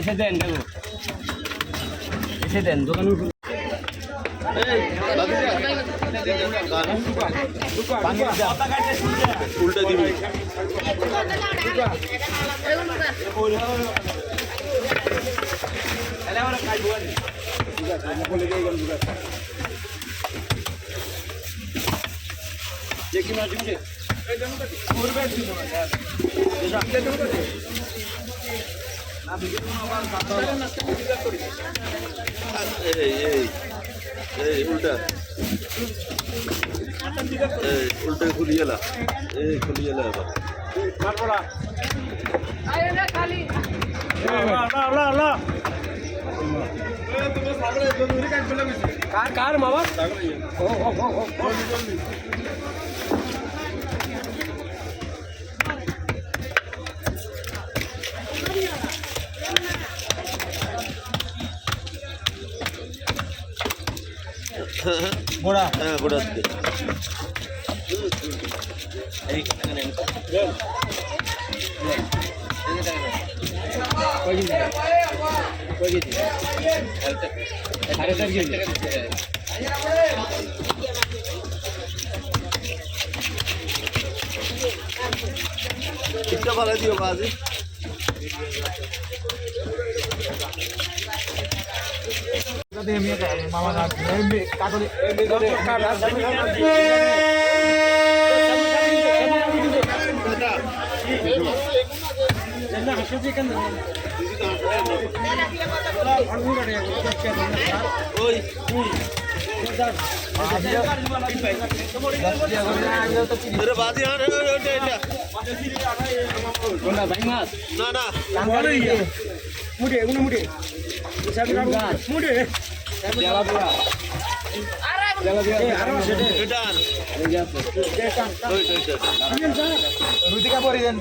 এসে দেন দেখো এসে দেন দোকান উল্টা দিবি উল্টা উল্টা খুলি গেলা খুলি গেলা কার মামা গোড়া হ্যাঁ গোড়া টিপটা ভালো দিও বাজি মামা কাকলি বাজি না না মুড়ে এগুলো মুড়ে মুড়ে রুটিকা পরি দেন